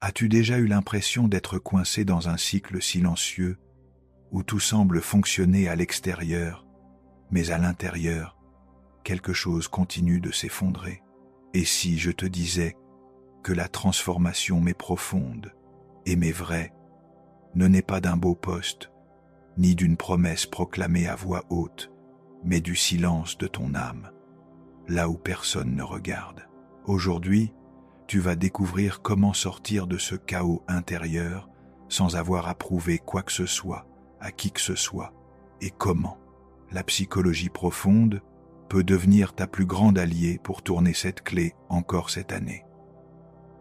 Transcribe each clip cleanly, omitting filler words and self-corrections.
As-tu déjà eu l'impression d'être coincé dans un cycle silencieux où tout semble fonctionner à l'extérieur, mais à l'intérieur, quelque chose continue de s'effondrer? Et si je te disais que la transformation m'est profonde et m'est vraie, ne naît pas d'un beau poste, ni d'une promesse proclamée à voix haute, mais du silence de ton âme, là où personne ne regarde. Aujourd'hui, tu vas découvrir comment sortir de ce chaos intérieur sans avoir à prouver quoi que ce soit à qui que ce soit, et comment la psychologie profonde peut devenir ta plus grande alliée pour tourner cette clé encore cette année.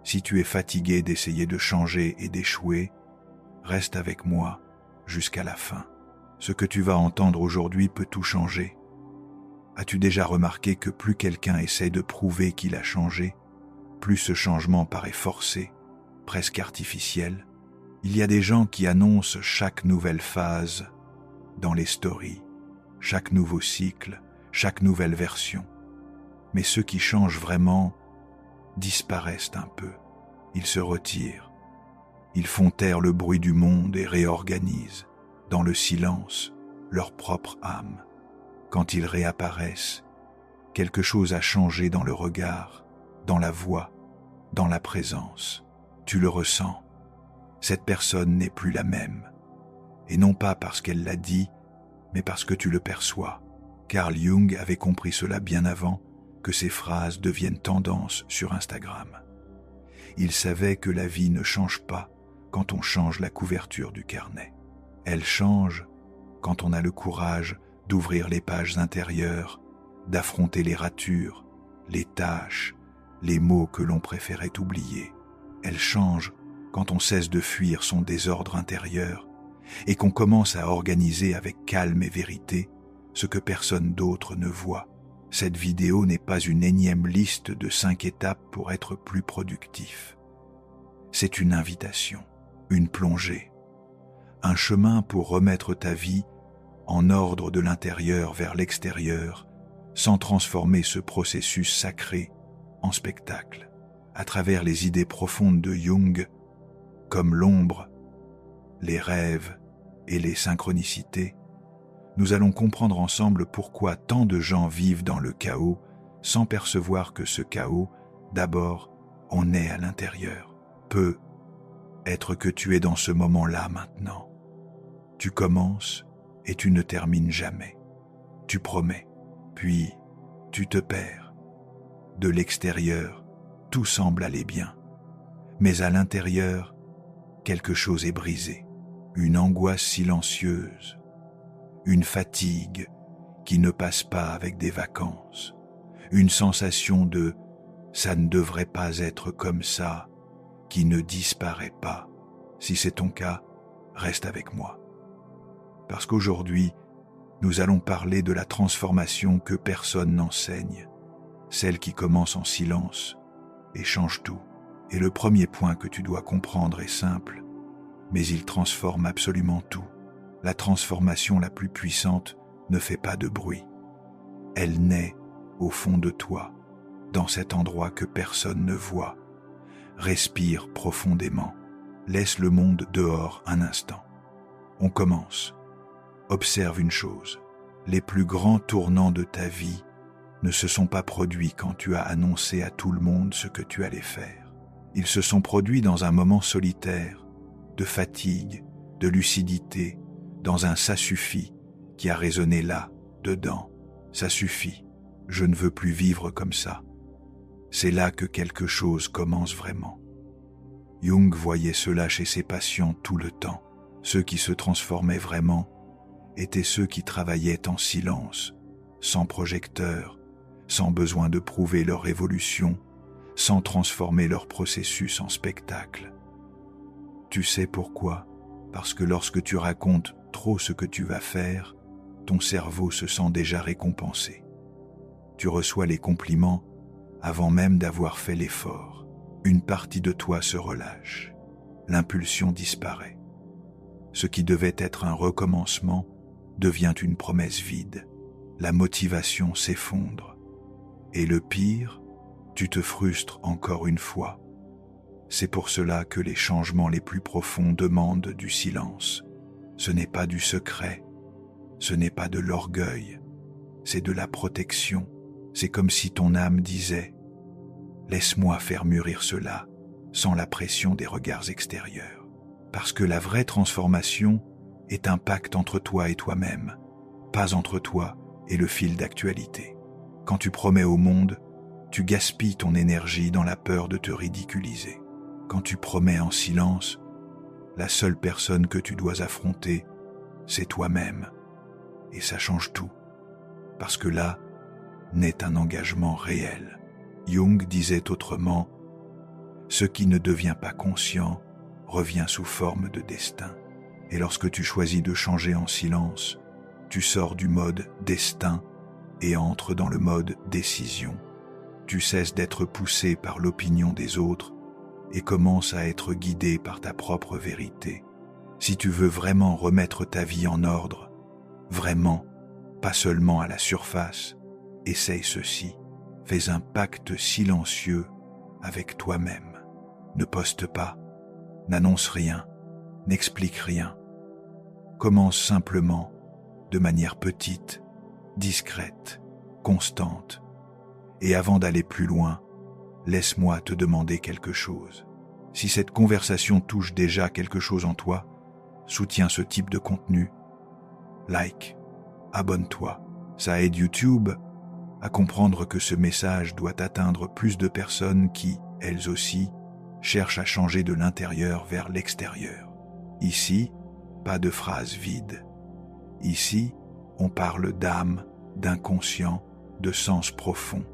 Si tu es fatigué d'essayer de changer et d'échouer, reste avec moi jusqu'à la fin. Ce que tu vas entendre aujourd'hui peut tout changer. As-tu déjà remarqué que plus quelqu'un essaie de prouver qu'il a changé, plus ce changement paraît forcé, presque artificiel? Il y a des gens qui annoncent chaque nouvelle phase dans les stories, chaque nouveau cycle, chaque nouvelle version. Mais ceux qui changent vraiment disparaissent un peu. Ils se retirent. Ils font taire le bruit du monde et réorganisent, dans le silence, leur propre âme. Quand ils réapparaissent, quelque chose a changé dans le regard, dans la voix, dans la présence. Tu le ressens. Cette personne n'est plus la même. Et non pas parce qu'elle l'a dit, mais parce que tu le perçois. Carl Jung avait compris cela bien avant que ces phrases deviennent tendance sur Instagram. Il savait que la vie ne change pas quand on change la couverture du carnet. Elle change quand on a le courage d'ouvrir les pages intérieures, d'affronter les ratures, les tâches, les mots que l'on préférait oublier. Elle change quand on cesse de fuir son désordre intérieur et qu'on commence à organiser avec calme et vérité ce que personne d'autre ne voit. Cette vidéo n'est pas une énième liste de 5 étapes pour être plus productif. C'est une invitation, une plongée, un chemin pour remettre ta vie en ordre de l'intérieur vers l'extérieur, sans transformer ce processus sacré en spectacle. À travers les idées profondes de Jung, comme l'ombre, les rêves et les synchronicités, nous allons comprendre ensemble pourquoi tant de gens vivent dans le chaos sans percevoir que ce chaos, d'abord, on est à l'intérieur. Peut être que tu es dans ce moment-là maintenant. Tu commences et tu ne termines jamais. Tu promets, puis tu te perds. De l'extérieur, tout semble aller bien. Mais à l'intérieur, quelque chose est brisé. Une angoisse silencieuse, une fatigue qui ne passe pas avec des vacances, une sensation de « ça ne devrait pas être comme ça » qui ne disparaît pas. Si c'est ton cas, reste avec moi. Parce qu'aujourd'hui, nous allons parler de la transformation que personne n'enseigne, celle qui commence en silence et change tout. Et le premier point que tu dois comprendre est simple, mais il transforme absolument tout. La transformation la plus puissante ne fait pas de bruit. Elle naît au fond de toi, dans cet endroit que personne ne voit. Respire profondément. Laisse le monde dehors un instant. On commence. Observe une chose. Les plus grands tournants de ta vie ne se sont pas produits quand tu as annoncé à tout le monde ce que tu allais faire. Ils se sont produits dans un moment solitaire, de fatigue, de lucidité, dans un « ça suffit » qui a résonné là, dedans. Ça suffit, je ne veux plus vivre comme ça. C'est là que quelque chose commence vraiment. Jung voyait cela chez ses patients tout le temps. Ceux qui se transformaient vraiment étaient ceux qui travaillaient en silence, sans projecteur, sans besoin de prouver leur évolution, sans transformer leur processus en spectacle. Tu sais pourquoi? Parce que lorsque tu racontes trop ce que tu vas faire, ton cerveau se sent déjà récompensé. Tu reçois les compliments avant même d'avoir fait l'effort. Une partie de toi se relâche. L'impulsion disparaît. Ce qui devait être un recommencement devient une promesse vide. La motivation s'effondre. Et le pire, tu te frustres encore une fois. C'est pour cela que les changements les plus profonds demandent du silence. Ce n'est pas du secret, ce n'est pas de l'orgueil, c'est de la protection. C'est comme si ton âme disait « Laisse-moi faire mûrir cela sans la pression des regards extérieurs. » Parce que la vraie transformation est un pacte entre toi et toi-même, pas entre toi et le fil d'actualité. Quand tu promets au monde, tu gaspilles ton énergie dans la peur de te ridiculiser. Quand tu promets en silence, la seule personne que tu dois affronter, c'est toi-même. Et ça change tout. Parce que là, naît un engagement réel. Jung disait autrement, « Ce qui ne devient pas conscient revient sous forme de destin. » Et lorsque tu choisis de changer en silence, tu sors du mode destin et entres dans le mode décision. Tu cesses d'être poussé par l'opinion des autres et commences à être guidé par ta propre vérité. Si tu veux vraiment remettre ta vie en ordre, vraiment, pas seulement à la surface, essaye ceci. Fais un pacte silencieux avec toi-même. Ne poste pas, n'annonce rien, n'explique rien. Commence simplement, de manière petite, discrète, constante. Et avant d'aller plus loin, laisse-moi te demander quelque chose. Si cette conversation touche déjà quelque chose en toi, soutiens ce type de contenu. Like, abonne-toi. Ça aide YouTube à comprendre que ce message doit atteindre plus de personnes qui, elles aussi, cherchent à changer de l'intérieur vers l'extérieur. Ici, pas de phrases vides. Ici, on parle d'âme, d'inconscient, de sens profond.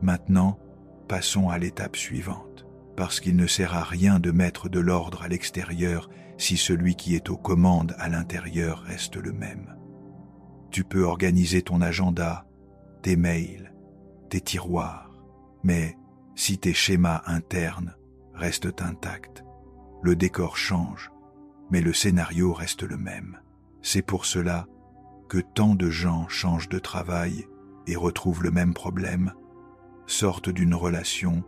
Maintenant, passons à l'étape suivante, parce qu'il ne sert à rien de mettre de l'ordre à l'extérieur si celui qui est aux commandes à l'intérieur reste le même. Tu peux organiser ton agenda, tes mails, tes tiroirs, mais si tes schémas internes restent intacts, le décor change, mais le scénario reste le même. C'est pour cela que tant de gens changent de travail et retrouvent le même problème, sortent d'une relation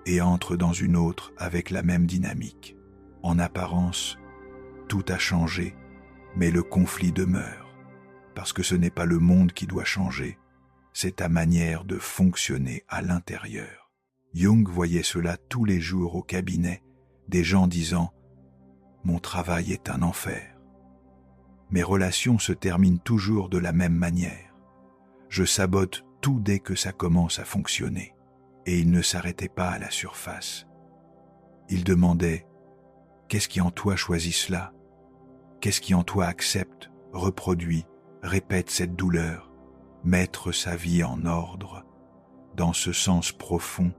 et entrent dans une autre avec la même dynamique. En apparence, tout a changé, mais le conflit demeure, parce que ce n'est pas le monde qui doit changer, c'est ta manière de fonctionner à l'intérieur. Jung voyait cela tous les jours au cabinet, des gens disant « Mon travail est un enfer. Mes relations se terminent toujours de la même manière. Je sabote tout dès que ça commence à fonctionner. » Et il ne s'arrêtait pas à la surface. Il demandait « Qu'est-ce qui en toi choisit cela? Qu'est-ce qui en toi accepte, reproduit, répète cette douleur? Mettre sa vie en ordre, dans ce sens profond,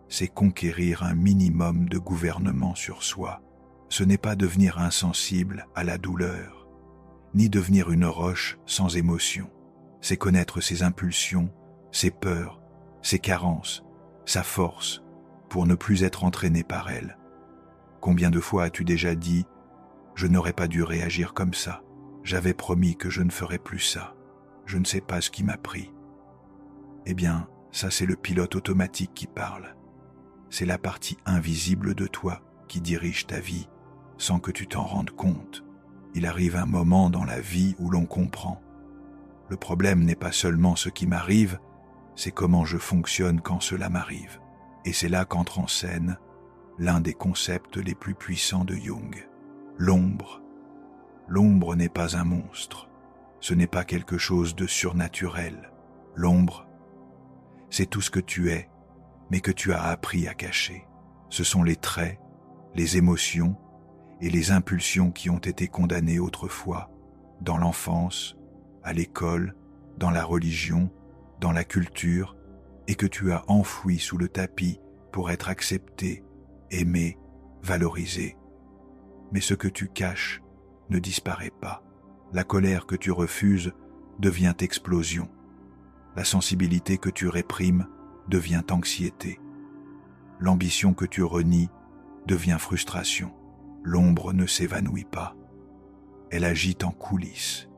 c'est conquérir un minimum de gouvernement sur soi. Ce n'est pas devenir insensible à la douleur, ni devenir une roche sans émotion. C'est connaître ses impulsions, ses peurs, ses carences, sa force, pour ne plus être entraîné par elle. Combien de fois as-tu déjà dit « Je n'aurais pas dû réagir comme ça. J'avais promis que je ne ferais plus ça. Je ne sais pas ce qui m'a pris. » Eh bien, ça c'est le pilote automatique qui parle. C'est la partie invisible de toi qui dirige ta vie sans que tu t'en rendes compte. Il arrive un moment dans la vie où l'on comprend. Le problème n'est pas seulement ce qui m'arrive, c'est comment je fonctionne quand cela m'arrive. Et c'est là qu'entre en scène l'un des concepts les plus puissants de Jung. L'ombre. L'ombre n'est pas un monstre. Ce n'est pas quelque chose de surnaturel. L'ombre, c'est tout ce que tu es, mais que tu as appris à cacher. Ce sont les traits, les émotions et les impulsions qui ont été condamnées autrefois, dans l'enfance, à l'école, dans la religion, dans la culture, et que tu as enfoui sous le tapis pour être accepté, aimé, valorisé. Mais ce que tu caches ne disparaît pas. La colère que tu refuses devient explosion. La sensibilité que tu réprimes devient anxiété. L'ambition que tu renies devient frustration. L'ombre ne s'évanouit pas. Elle agite en coulisses.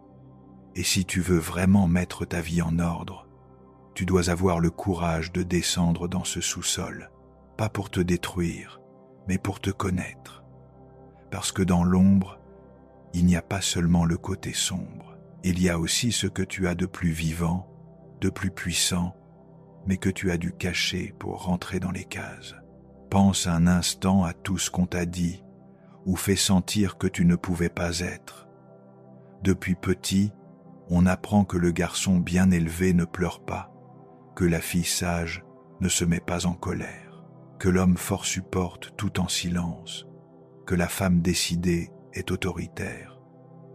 Et si tu veux vraiment mettre ta vie en ordre, tu dois avoir le courage de descendre dans ce sous-sol, pas pour te détruire, mais pour te connaître. Parce que dans l'ombre, il n'y a pas seulement le côté sombre, il y a aussi ce que tu as de plus vivant, de plus puissant, mais que tu as dû cacher pour rentrer dans les cases. Pense un instant à tout ce qu'on t'a dit, ou fait sentir que tu ne pouvais pas être. Depuis petit, on apprend que le garçon bien élevé ne pleure pas, que la fille sage ne se met pas en colère, que l'homme fort supporte tout en silence, que la femme décidée est autoritaire,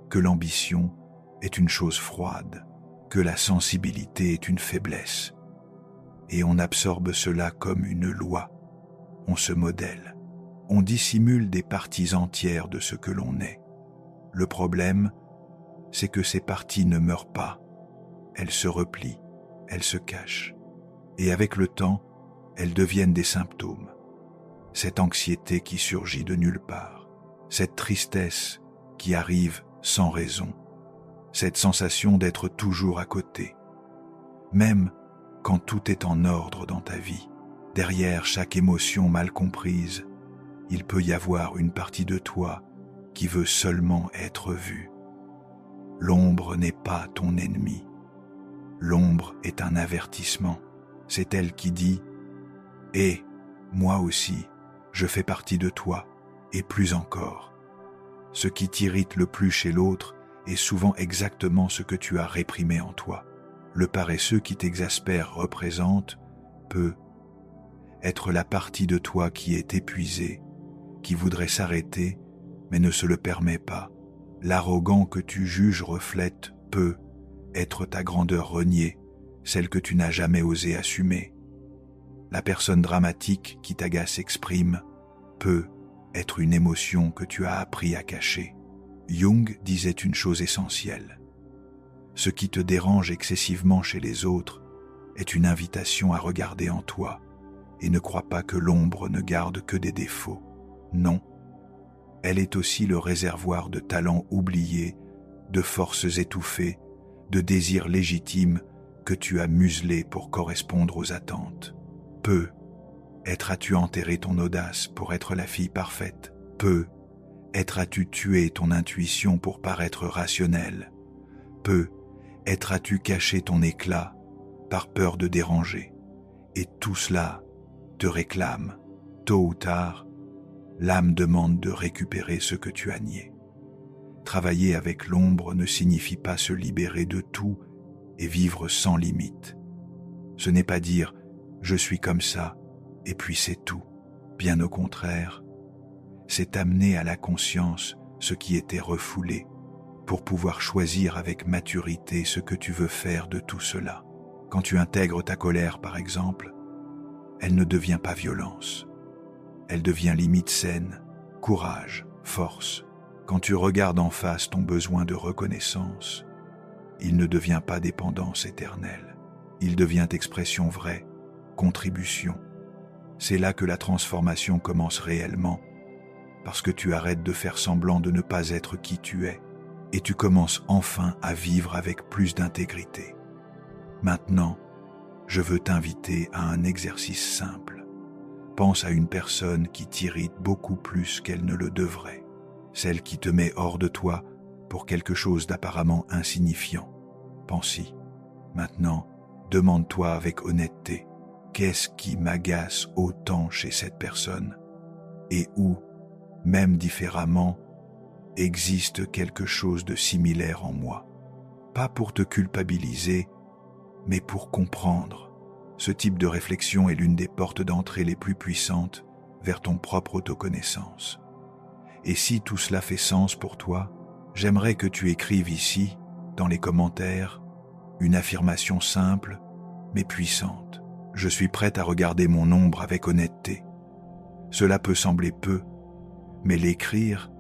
que l'ambition est une chose froide, que la sensibilité est une faiblesse. Et on absorbe cela comme une loi. On se modèle. On dissimule des parties entières de ce que l'on est. Le problème, c'est que ces parties ne meurent pas. Elles se replient, elles se cachent. Et avec le temps, elles deviennent des symptômes. Cette anxiété qui surgit de nulle part, cette tristesse qui arrive sans raison, cette sensation d'être toujours à côté. Même quand tout est en ordre dans ta vie, derrière chaque émotion mal comprise, il peut y avoir une partie de toi qui veut seulement être vue. L'ombre n'est pas ton ennemi. L'ombre est un avertissement. C'est elle qui dit « Et moi aussi, je fais partie de toi, et plus encore. » Ce qui t'irrite le plus chez l'autre est souvent exactement ce que tu as réprimé en toi. Le paresseux qui t'exaspère représente, peut, être la partie de toi qui est épuisée, qui voudrait s'arrêter, mais ne se le permet pas. L'arrogant que tu juges reflète, peut, être ta grandeur reniée, celle que tu n'as jamais osé assumer. La personne dramatique qui t'agace exprime, peut, être une émotion que tu as appris à cacher. Jung disait une chose essentielle. Ce qui te dérange excessivement chez les autres est une invitation à regarder en toi et ne crois pas que l'ombre ne garde que des défauts. Non, elle est aussi le réservoir de talents oubliés, de forces étouffées, de désirs légitimes que tu as muselés pour correspondre aux attentes. Peu, as-tu enterré ton audace pour être la fille parfaite? Peu, as-tu tué ton intuition pour paraître rationnelle? Peu, as-tu caché ton éclat par peur de déranger? Et tout cela te réclame. Tôt ou tard, l'âme demande de récupérer ce que tu as nié. Travailler avec l'ombre ne signifie pas se libérer de tout et vivre sans limite. Ce n'est pas dire « je suis comme ça » et puis c'est tout. Bien au contraire, c'est amener à la conscience ce qui était refoulé pour pouvoir choisir avec maturité ce que tu veux faire de tout cela. Quand tu intègres ta colère, par exemple, elle ne devient pas violence. Elle devient limite saine, courage, force. Quand tu regardes en face ton besoin de reconnaissance, il ne devient pas dépendance éternelle. Il devient expression vraie, contribution. C'est là que la transformation commence réellement, parce que tu arrêtes de faire semblant de ne pas être qui tu es, et tu commences enfin à vivre avec plus d'intégrité. Maintenant, je veux t'inviter à un exercice simple. Pense à une personne qui t'irrite beaucoup plus qu'elle ne le devrait, celle qui te met hors de toi pour quelque chose d'apparemment insignifiant. Pense-y. Maintenant, demande-toi avec honnêteté, qu'est-ce qui m'agace autant chez cette personne? Et où, même différemment, existe quelque chose de similaire en moi? Pas pour te culpabiliser, mais pour comprendre. Ce type de réflexion est l'une des portes d'entrée les plus puissantes vers ton propre autoconnaissance. Et si tout cela fait sens pour toi, j'aimerais que tu écrives ici, dans les commentaires, une affirmation simple, mais puissante. Je suis prête à regarder mon ombre avec honnêteté. Cela peut sembler peu, mais l'écrire,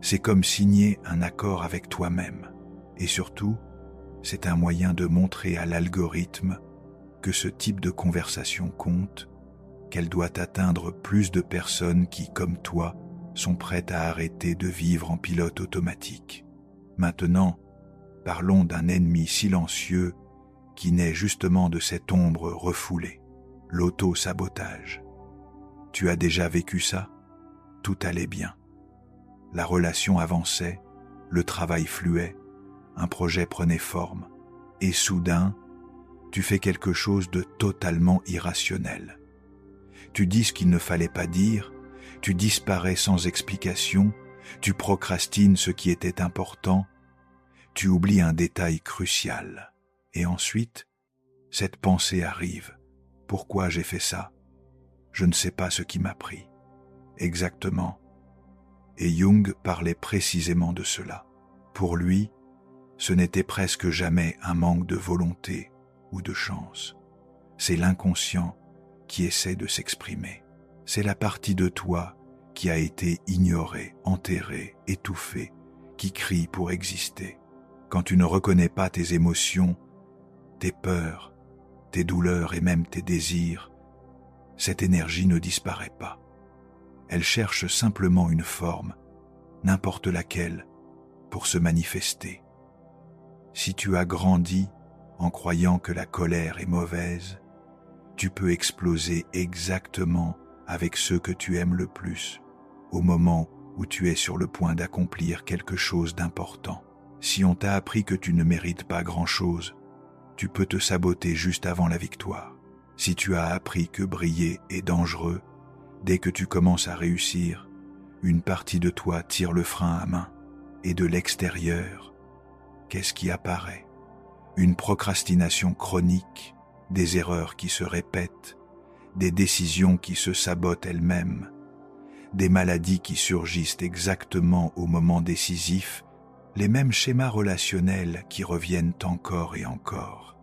c'est comme signer un accord avec toi-même. Et surtout, c'est un moyen de montrer à l'algorithme que ce type de conversation compte, qu'elle doit atteindre plus de personnes qui, comme toi, sont prêtes à arrêter de vivre en pilote automatique. Maintenant, parlons d'un ennemi silencieux qui naît justement de cette ombre refoulée, l'auto-sabotage. Tu as déjà vécu ça? tout allait bien. La relation avançait, le travail fluait, un projet prenait forme, et soudain, tu fais quelque chose de totalement irrationnel. Tu dis ce qu'il ne fallait pas dire, tu disparais sans explication, tu procrastines ce qui était important, tu oublies un détail crucial. Et ensuite, cette pensée arrive. Pourquoi j'ai fait ça? Je ne sais pas ce qui m'a pris. Exactement. Et Jung parlait précisément de cela. Pour lui, ce n'était presque jamais un manque de volonté ou de chance. C'est l'inconscient qui essaie de s'exprimer. C'est la partie de toi qui a été ignorée, enterrée, étouffée, qui crie pour exister. Quand tu ne reconnais pas tes émotions, tes peurs, tes douleurs et même tes désirs, cette énergie ne disparaît pas. Elle cherche simplement une forme, n'importe laquelle, pour se manifester. Si tu as grandi en croyant que la colère est mauvaise, tu peux exploser exactement avec ceux que tu aimes le plus, au moment où tu es sur le point d'accomplir quelque chose d'important. Si on t'a appris que tu ne mérites pas grand-chose, tu peux te saboter juste avant la victoire. Si tu as appris que briller est dangereux, dès que tu commences à réussir, une partie de toi tire le frein à main. Et de l'extérieur, qu'est-ce qui apparaît? Une procrastination chronique, des erreurs qui se répètent, des décisions qui se sabotent elles-mêmes, des maladies qui surgissent exactement au moment décisif, les mêmes schémas relationnels qui reviennent encore et encore,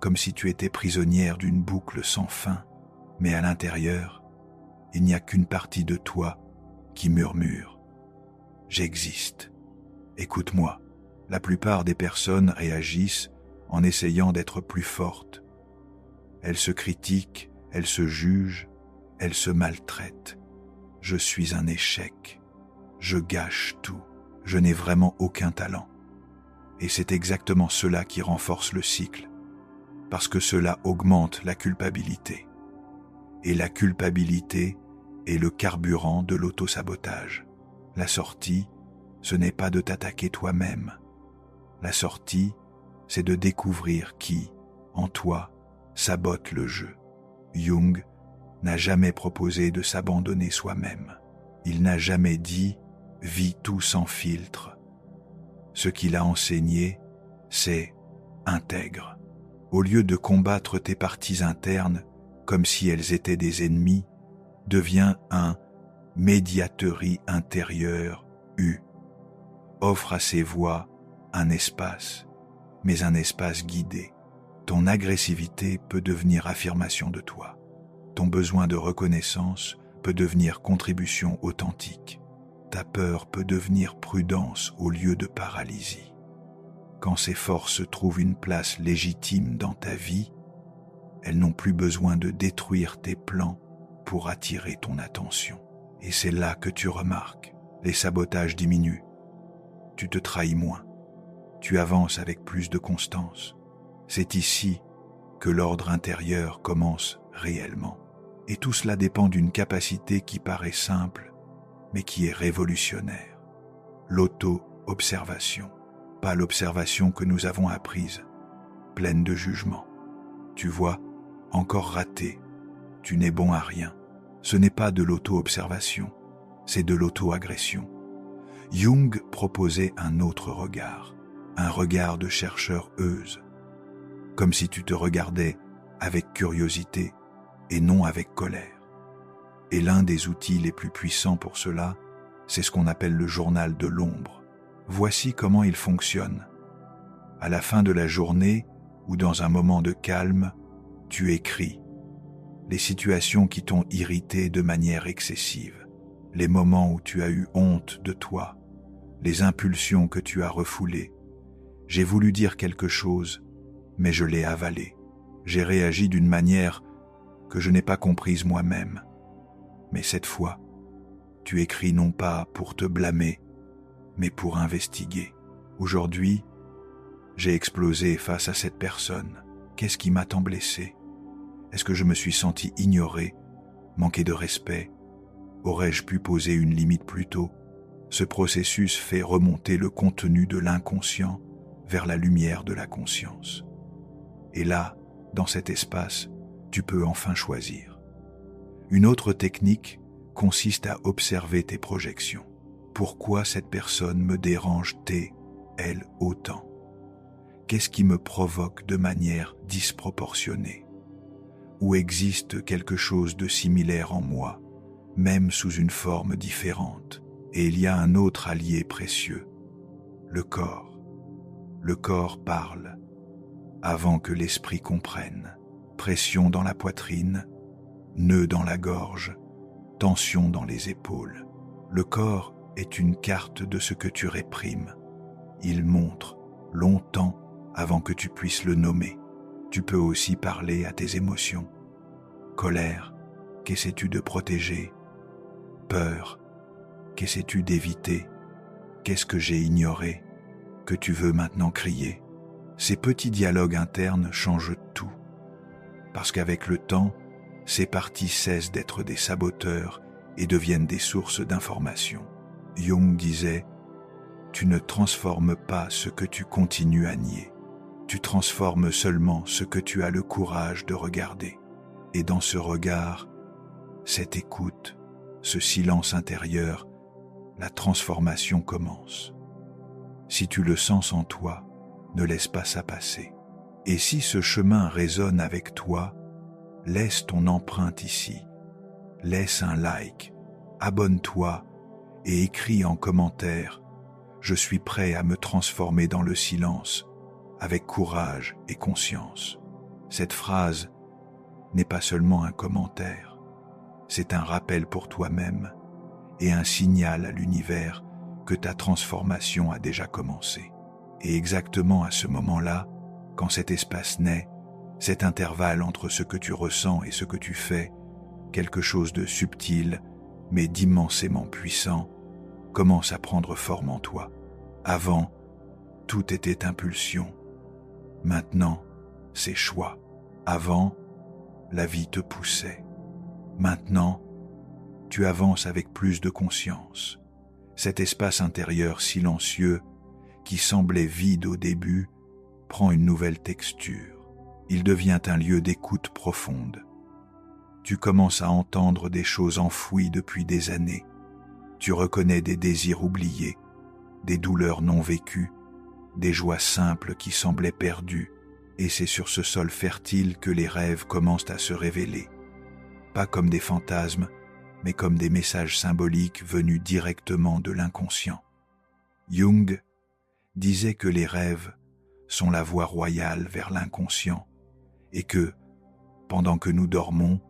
comme si tu étais prisonnière d'une boucle sans fin, mais à l'intérieur, il n'y a qu'une partie de toi qui murmure « J'existe ». Écoute-moi, la plupart des personnes réagissent en essayant d'être plus fortes. Elles se critiquent, elles se jugent, elles se maltraitent. Je suis un échec. Je gâche tout. Je n'ai vraiment aucun talent. Et c'est exactement cela qui renforce le cycle, parce que cela augmente la culpabilité. Et la culpabilité est le carburant de l'autosabotage. La sortie, ce n'est pas de t'attaquer toi-même. La sortie, c'est de découvrir qui, en toi, sabote le jeu. Jung n'a jamais proposé de s'abandonner soi-même. Il n'a jamais dit « vis tout sans filtre ». Ce qu'il a enseigné, c'est « intègre ». Au lieu de combattre tes parties internes comme si elles étaient des ennemis, deviens un « médiaterie intérieure U ». Offre à ces voix un espace, mais un espace guidé. Ton agressivité peut devenir affirmation de toi. Ton besoin de reconnaissance peut devenir contribution authentique. Ta peur peut devenir prudence au lieu de paralysie. Quand ces forces trouvent une place légitime dans ta vie, elles n'ont plus besoin de détruire tes plans pour attirer ton attention. Et c'est là que tu remarques, les sabotages diminuent. Tu te trahis moins. Tu avances avec plus de constance. C'est ici que l'ordre intérieur commence réellement. Et tout cela dépend d'une capacité qui paraît simple, mais qui est révolutionnaire. L'auto-observation, pas l'observation que nous avons apprise, pleine de jugement. Tu vois, encore raté, tu n'es bon à rien. Ce n'est pas de l'auto-observation, c'est de l'auto-agression. Jung proposait un autre regard, un regard de chercheur Euse, comme si tu te regardais avec curiosité et non avec colère. Et l'un des outils les plus puissants pour cela, c'est ce qu'on appelle le journal de l'ombre. Voici comment il fonctionne. À la fin de la journée ou dans un moment de calme, tu écris les situations qui t'ont irrité de manière excessive, les moments où tu as eu honte de toi, les impulsions que tu as refoulées. J'ai voulu dire quelque chose, mais je l'ai avalé. J'ai réagi d'une manière que je n'ai pas comprise moi-même. Mais cette fois, tu écris non pas pour te blâmer, mais pour investiguer. Aujourd'hui, j'ai explosé face à cette personne. Qu'est-ce qui m'a tant blessé? Est-ce que je me suis senti ignoré, manqué de respect? Aurais-je pu poser une limite plus tôt? Ce processus fait remonter le contenu de l'inconscient vers la lumière de la conscience. Et là, dans cet espace, tu peux enfin choisir. Une autre technique consiste à observer tes projections. Pourquoi cette personne me dérange elle autant? Qu'est-ce qui me provoque de manière disproportionnée? Ou existe quelque chose de similaire en moi, même sous une forme différente? Et il y a un autre allié précieux, le corps. Le corps parle, avant que l'esprit comprenne. Pression dans la poitrine, nœud dans la gorge, tension dans les épaules. Le corps est une carte de ce que tu réprimes. Il montre longtemps avant que tu puisses le nommer. Tu peux aussi parler à tes émotions. Colère, qu'essaies-tu de protéger? Peur, qu'essaies-tu d'éviter? Qu'est-ce que j'ai ignoré, que tu veux maintenant crier? Ces petits dialogues internes changent tout. Parce qu'avec le temps, ces parties cessent d'être des saboteurs et deviennent des sources d'information. Jung disait « Tu ne transformes pas ce que tu continues à nier. Tu transformes seulement ce que tu as le courage de regarder. Et dans ce regard, cette écoute, ce silence intérieur, la transformation commence. Si tu le sens en toi, ne laisse pas ça passer. Et si ce chemin résonne avec toi, laisse ton empreinte ici. Laisse un like, abonne-toi et écris en commentaire « Je suis prêt à me transformer dans le silence, avec courage et conscience ». Cette phrase n'est pas seulement un commentaire, c'est un rappel pour toi-même et un signal à l'univers que ta transformation a déjà commencé. Et exactement à ce moment-là, quand cet espace naît, cet intervalle entre ce que tu ressens et ce que tu fais, quelque chose de subtil, mais d'immensément puissant, commence à prendre forme en toi. Avant, tout était impulsion. Maintenant, c'est choix. Avant, la vie te poussait. Maintenant, tu avances avec plus de conscience. Cet espace intérieur silencieux, qui semblait vide au début, prend une nouvelle texture. Il devient un lieu d'écoute profonde. Tu commences à entendre des choses enfouies depuis des années. Tu reconnais des désirs oubliés, des douleurs non vécues, des joies simples qui semblaient perdues, et c'est sur ce sol fertile que les rêves commencent à se révéler. Pas comme des fantasmes, mais comme des messages symboliques venus directement de l'inconscient. Jung disait que les rêves sont la voie royale vers l'inconscient et que, pendant que nous dormons,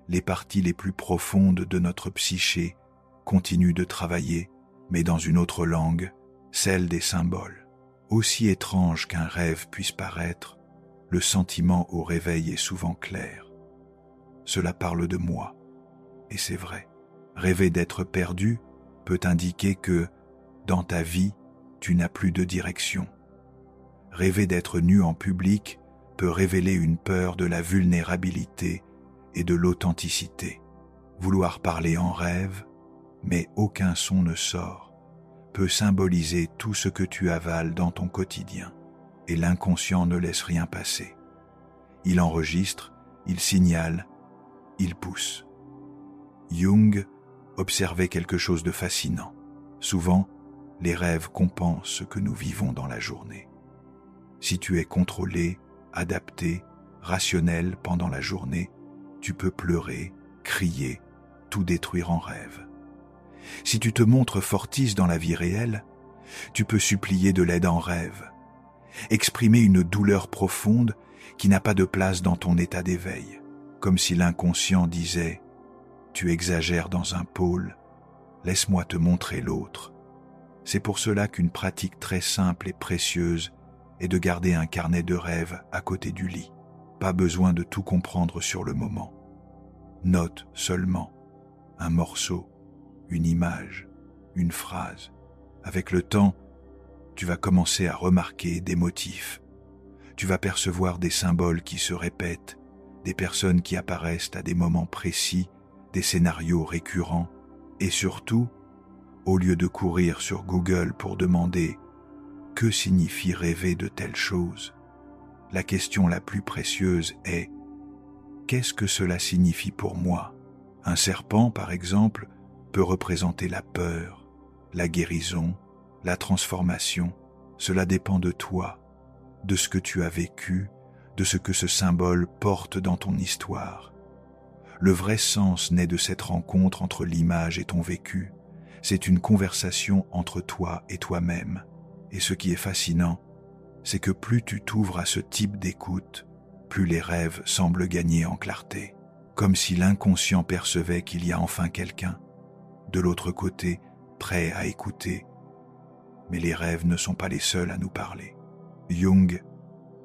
les parties les plus profondes de notre psyché continuent de travailler, mais dans une autre langue, celle des symboles. Aussi étrange qu'un rêve puisse paraître, le sentiment au réveil est souvent clair. Cela parle de moi, et c'est vrai. Rêver d'être perdu peut indiquer que, dans ta vie, tu n'as plus de direction. Rêver d'être nu en public peut révéler une peur de la vulnérabilité et de l'authenticité. Vouloir parler en rêve, mais aucun son ne sort, peut symboliser tout ce que tu avales dans ton quotidien. Et l'inconscient ne laisse rien passer. Il enregistre, il signale, il pousse. Jung observait quelque chose de fascinant. Souvent, les rêves compensent ce que nous vivons dans la journée. Si tu es contrôlé, adapté, rationnel pendant la journée, tu peux pleurer, crier, tout détruire en rêve. Si tu te montres fortiche dans la vie réelle, tu peux supplier de l'aide en rêve, exprimer une douleur profonde qui n'a pas de place dans ton état d'éveil, comme si l'inconscient disait « Tu exagères dans un pôle, laisse-moi te montrer l'autre ». C'est pour cela qu'une pratique très simple et précieuse est de garder un carnet de rêves à côté du lit. Pas besoin de tout comprendre sur le moment. Note seulement un morceau, une image, une phrase. Avec le temps, tu vas commencer à remarquer des motifs. Tu vas percevoir des symboles qui se répètent, des personnes qui apparaissent à des moments précis, des scénarios récurrents, Et surtout, au lieu de courir sur Google pour demander « Que signifie rêver de telles choses ?», la question la plus précieuse est « Qu'est-ce que cela signifie pour moi ?» Un serpent, par exemple, peut représenter la peur, la guérison, la transformation. Cela dépend de toi, de ce que tu as vécu, de ce que ce symbole porte dans ton histoire. Le vrai sens naît de cette rencontre entre l'image et ton vécu. C'est une conversation entre toi et toi-même. Et ce qui est fascinant, c'est que plus tu t'ouvres à ce type d'écoute, plus les rêves semblent gagner en clarté, comme si l'inconscient percevait qu'il y a enfin quelqu'un, de l'autre côté, prêt à écouter. Mais les rêves ne sont pas les seuls à nous parler. Jung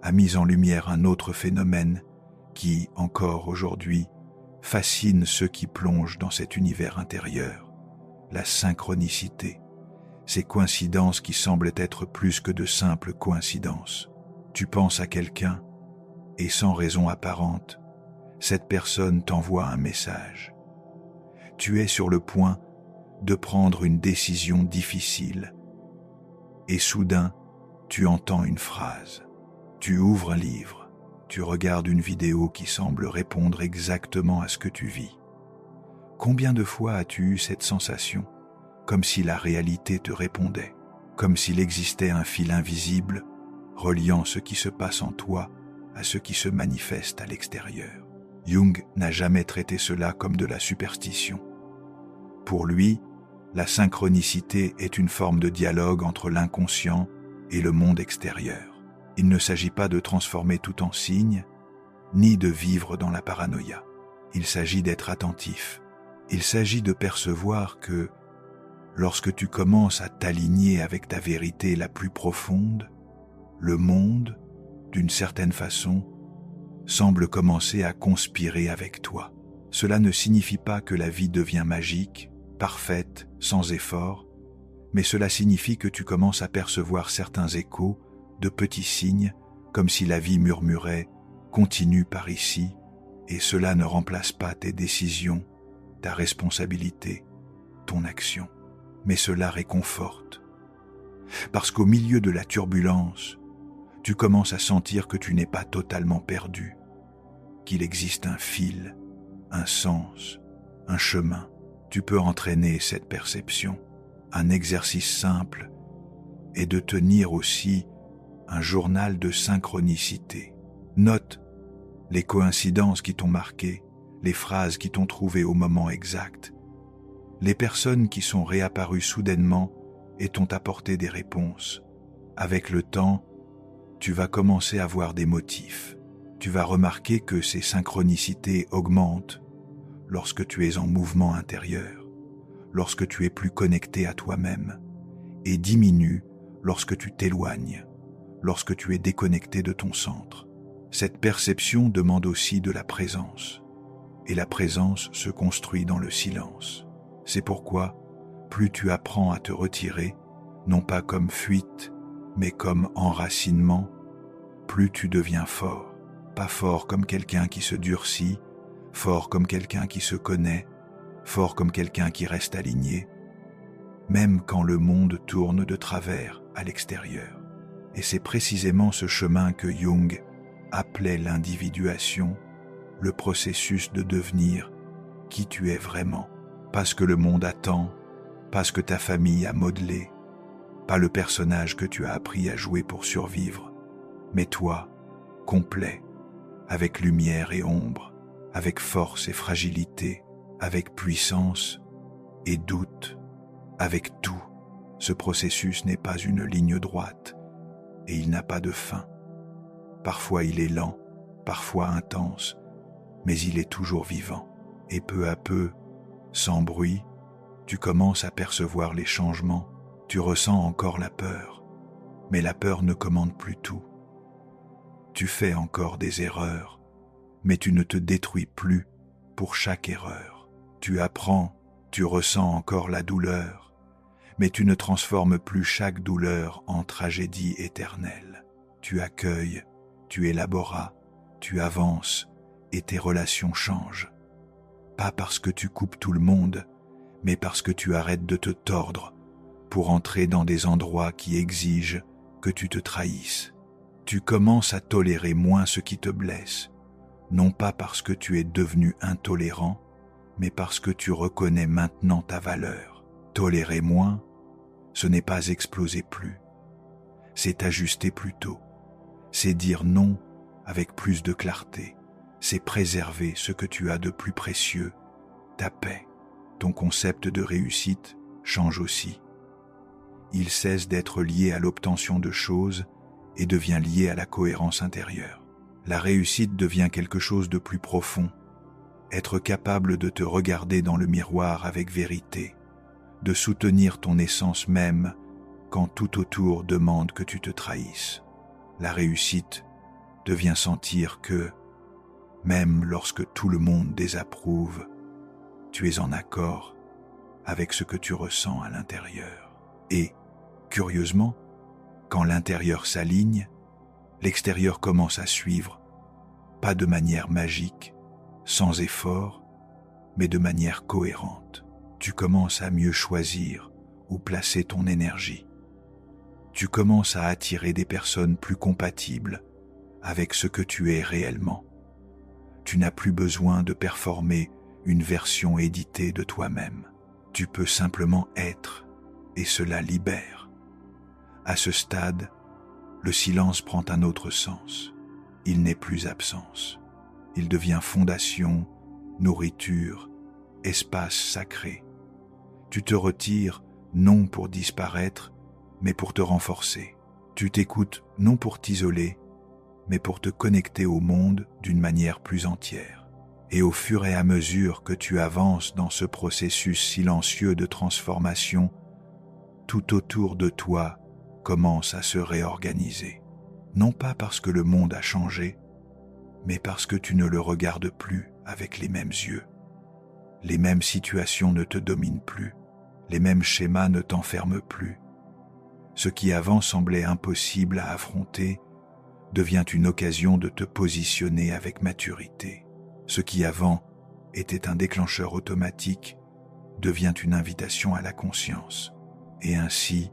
a mis en lumière un autre phénomène qui, encore aujourd'hui, fascine ceux qui plongent dans cet univers intérieur, la synchronicité, ces coïncidences qui semblent être plus que de simples coïncidences. Tu penses à quelqu'un et sans raison apparente, cette personne t'envoie un message. Tu es sur le point de prendre une décision difficile et soudain, tu entends une phrase. Tu ouvres un livre, tu regardes une vidéo qui semble répondre exactement à ce que tu vis. Combien de fois as-tu eu cette sensation, comme si la réalité te répondait, comme s'il existait un fil invisible reliant ce qui se passe en toi à ce qui se manifeste à l'extérieur? Jung n'a jamais traité cela comme de la superstition. Pour lui, la synchronicité est une forme de dialogue entre l'inconscient et le monde extérieur. Il ne s'agit pas de transformer tout en signe, ni de vivre dans la paranoïa. Il s'agit d'être attentif. Il s'agit de percevoir que, lorsque tu commences à t'aligner avec ta vérité la plus profonde, le monde, d'une certaine façon, semble commencer à conspirer avec toi. Cela ne signifie pas que la vie devient magique, parfaite, sans effort, mais cela signifie que tu commences à percevoir certains échos de petits signes, comme si la vie murmurait « continue par ici », et cela ne remplace pas tes décisions, ta responsabilité, ton action, mais cela réconforte. Parce qu'au milieu de la turbulence, tu commences à sentir que tu n'es pas totalement perdu, qu'il existe un fil, un sens, un chemin. Tu peux entraîner cette perception. Un exercice simple est de tenir aussi un journal de synchronicité. Note les coïncidences qui t'ont marqué, les phrases qui t'ont trouvé au moment exact, les personnes qui sont réapparues soudainement et t'ont apporté des réponses. Avec le temps, tu vas commencer à voir des motifs. Tu vas remarquer que ces synchronicités augmentent lorsque tu es en mouvement intérieur, lorsque tu es plus connecté à toi-même, et diminuent lorsque tu t'éloignes, lorsque tu es déconnecté de ton centre. Cette perception demande aussi de la présence, et la présence se construit dans le silence. C'est pourquoi, plus tu apprends à te retirer, non pas comme fuite, mais comme enracinement, plus tu deviens fort. Pas fort comme quelqu'un qui se durcit, fort comme quelqu'un qui se connaît, fort comme quelqu'un qui reste aligné, même quand le monde tourne de travers à l'extérieur. Et c'est précisément ce chemin que Jung appelait l'individuation, le processus de devenir qui tu es vraiment, pas ce que le monde attend, pas ce que ta famille a modelé, pas le personnage que tu as appris à jouer pour survivre, mais toi, complet, avec lumière et ombre, avec force et fragilité, avec puissance et doute, avec tout. Ce processus n'est pas une ligne droite et il n'a pas de fin. Parfois il est lent, parfois intense, mais il est toujours vivant. Et peu à peu, sans bruit, tu commences à percevoir les changements. Tu ressens encore la peur, mais la peur ne commande plus tout. Tu fais encore des erreurs, mais tu ne te détruis plus pour chaque erreur. Tu apprends, tu ressens encore la douleur, mais tu ne transformes plus chaque douleur en tragédie éternelle. Tu accueilles, tu élaboras, tu avances et tes relations changent. Pas parce que tu coupes tout le monde, mais parce que tu arrêtes de te tordre pour entrer dans des endroits qui exigent que tu te trahisses. Tu commences à tolérer moins ce qui te blesse, non pas parce que tu es devenu intolérant, mais parce que tu reconnais maintenant ta valeur. Tolérer moins, ce n'est pas exploser plus, c'est ajuster plus tôt, c'est dire non avec plus de clarté, c'est préserver ce que tu as de plus précieux, ta paix. Ton concept de réussite change aussi. Il cesse d'être lié à l'obtention de choses et devient lié à la cohérence intérieure. La réussite devient quelque chose de plus profond, être capable de te regarder dans le miroir avec vérité, de soutenir ton essence même quand tout autour demande que tu te trahisses. La réussite devient sentir que, même lorsque tout le monde désapprouve, tu es en accord avec ce que tu ressens à l'intérieur. Et, curieusement, quand l'intérieur s'aligne, l'extérieur commence à suivre, pas de manière magique, sans effort, mais de manière cohérente. Tu commences à mieux choisir où placer ton énergie. Tu commences à attirer des personnes plus compatibles avec ce que tu es réellement. Tu n'as plus besoin de performer une version éditée de toi-même. Tu peux simplement être, et cela libère. À ce stade, le silence prend un autre sens. Il n'est plus absence. Il devient fondation, nourriture, espace sacré. Tu te retires non pour disparaître, mais pour te renforcer. Tu t'écoutes non pour t'isoler, mais pour te connecter au monde d'une manière plus entière. Et au fur et à mesure que tu avances dans ce processus silencieux de transformation, tout autour de toi commence à se réorganiser. Non pas parce que le monde a changé, mais parce que tu ne le regardes plus avec les mêmes yeux. Les mêmes situations ne te dominent plus, les mêmes schémas ne t'enferment plus. Ce qui avant semblait impossible à affronter devient une occasion de te positionner avec maturité. Ce qui avant était un déclencheur automatique devient une invitation à la conscience. Et ainsi,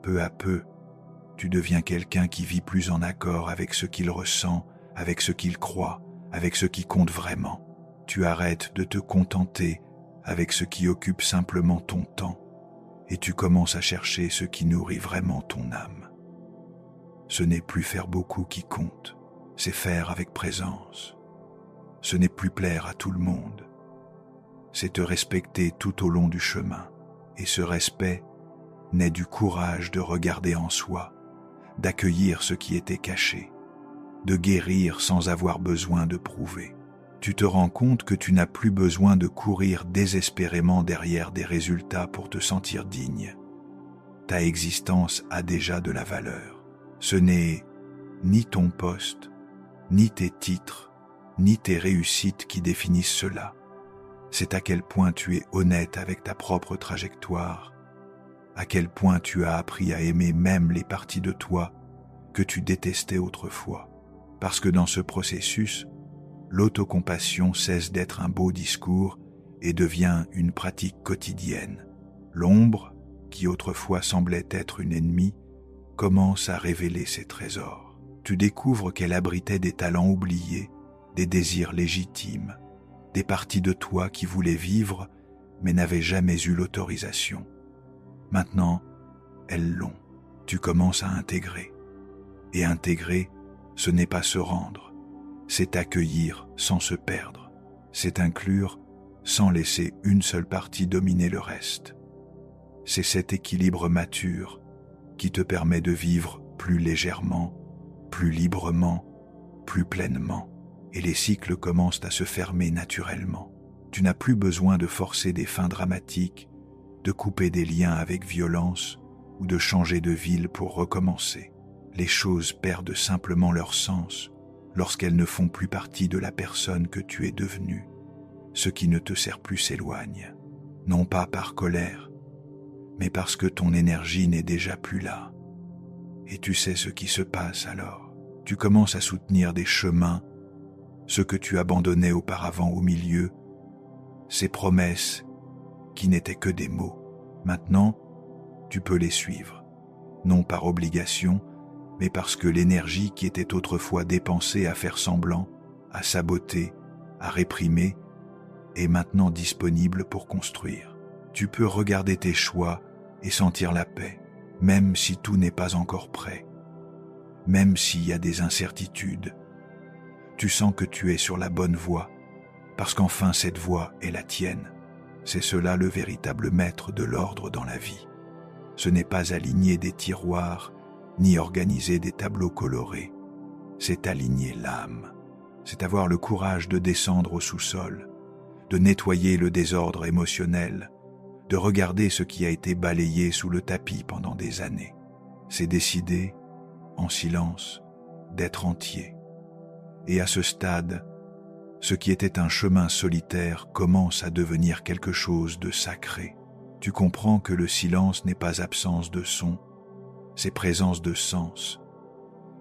peu à peu, tu deviens quelqu'un qui vit plus en accord avec ce qu'il ressent, avec ce qu'il croit, avec ce qui compte vraiment. Tu arrêtes de te contenter avec ce qui occupe simplement ton temps et tu commences à chercher ce qui nourrit vraiment ton âme. Ce n'est plus faire beaucoup qui compte, c'est faire avec présence. Ce n'est plus plaire à tout le monde, c'est te respecter tout au long du chemin. Et ce respect naît du courage de regarder en soi, d'accueillir ce qui était caché, de guérir sans avoir besoin de prouver. Tu te rends compte que tu n'as plus besoin de courir désespérément derrière des résultats pour te sentir digne. Ta existence a déjà de la valeur. Ce n'est ni ton poste, ni tes titres, ni tes réussites qui définissent cela. C'est à quel point tu es honnête avec ta propre trajectoire, à quel point tu as appris à aimer même les parties de toi que tu détestais autrefois. Parce que dans ce processus, l'autocompassion cesse d'être un beau discours et devient une pratique quotidienne. L'ombre, qui autrefois semblait être une ennemie, commence à révéler ses trésors. Tu découvres qu'elle abritait des talents oubliés, des désirs légitimes, des parties de toi qui voulaient vivre mais n'avaient jamais eu l'autorisation. Maintenant, elles l'ont. Tu commences à intégrer. Et intégrer, ce n'est pas se rendre, c'est accueillir sans se perdre, c'est inclure sans laisser une seule partie dominer le reste. C'est cet équilibre mature qui te permet de vivre plus légèrement, plus librement, plus pleinement, et les cycles commencent à se fermer naturellement. Tu n'as plus besoin de forcer des fins dramatiques, de couper des liens avec violence ou de changer de ville pour recommencer. Les choses perdent simplement leur sens lorsqu'elles ne font plus partie de la personne que tu es devenue. Ce qui ne te sert plus s'éloigne, non pas par colère, mais parce que ton énergie n'est déjà plus là. Et tu sais ce qui se passe alors. Tu commences à soutenir des chemins, ce que tu abandonnais auparavant au milieu, ces promesses qui n'étaient que des mots. Maintenant, tu peux les suivre, non par obligation, mais parce que l'énergie qui était autrefois dépensée à faire semblant, à saboter, à réprimer, est maintenant disponible pour construire. Tu peux regarder tes choix et sentir la paix, même si tout n'est pas encore prêt, même s'il y a des incertitudes. Tu sens que tu es sur la bonne voie, parce qu'enfin cette voie est la tienne. C'est cela le véritable maître de l'ordre dans la vie. Ce n'est pas aligner des tiroirs, ni organiser des tableaux colorés. C'est aligner l'âme. C'est avoir le courage de descendre au sous-sol, de nettoyer le désordre émotionnel, de regarder ce qui a été balayé sous le tapis pendant des années. C'est décider, en silence, d'être entier. Et à ce stade, ce qui était un chemin solitaire commence à devenir quelque chose de sacré. Tu comprends que le silence n'est pas absence de son, c'est présence de sens.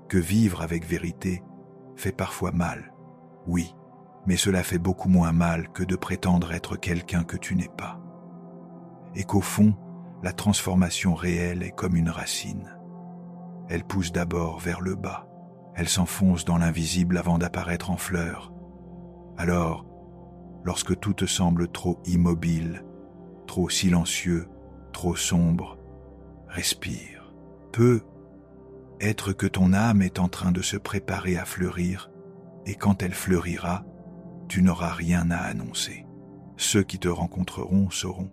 Que vivre avec vérité fait parfois mal, oui, mais cela fait beaucoup moins mal que de prétendre être quelqu'un que tu n'es pas. Et qu'au fond, la transformation réelle est comme une racine. Elle pousse d'abord vers le bas, elle s'enfonce dans l'invisible avant d'apparaître en fleurs. Alors, lorsque tout te semble trop immobile, trop silencieux, trop sombre, respire. Peut être que ton âme est en train de se préparer à fleurir, et quand elle fleurira, tu n'auras rien à annoncer. Ceux qui te rencontreront sauront.